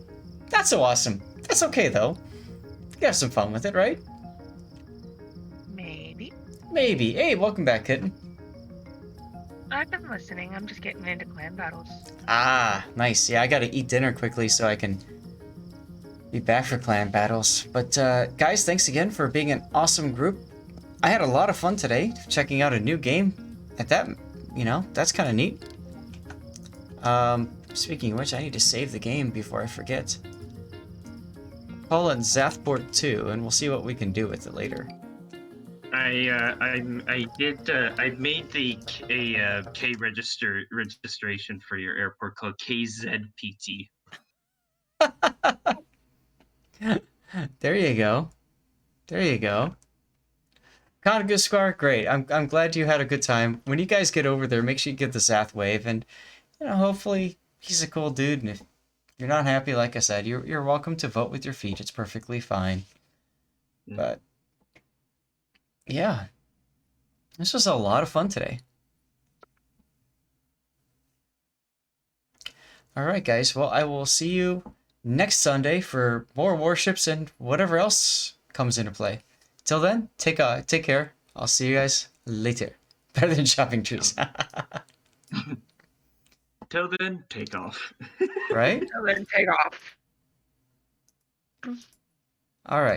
Not so awesome. That's okay, though. You have some fun with it, right? Maybe. Maybe. Hey, welcome back, kitten. I've been listening. I'm just getting into clan battles. Ah, nice. Yeah, I gotta eat dinner quickly so I can be back for clan battles. But, guys, thanks again for being an awesome group. I had a lot of fun today checking out a new game. At that, that's kind of neat. Speaking of which, I need to save the game before I forget. Call it Zathport 2, and we'll see what we can do with it later. I made a K registration for your airport called KZPT. There you go. There you go. Conagus Square, great. I'm glad you had a good time. When you guys get over there, make sure you get the Zath wave, and hopefully he's a cool dude. And if you're not happy, like I said, you're welcome to vote with your feet. It's perfectly fine. Yeah. But yeah, this was a lot of fun today. All right, guys. Well, I will see you next Sunday for more warships and whatever else comes into play. Till then, take care. I'll see you guys later. Better than shopping trees. Till then, take off. Right? So then take off. All right.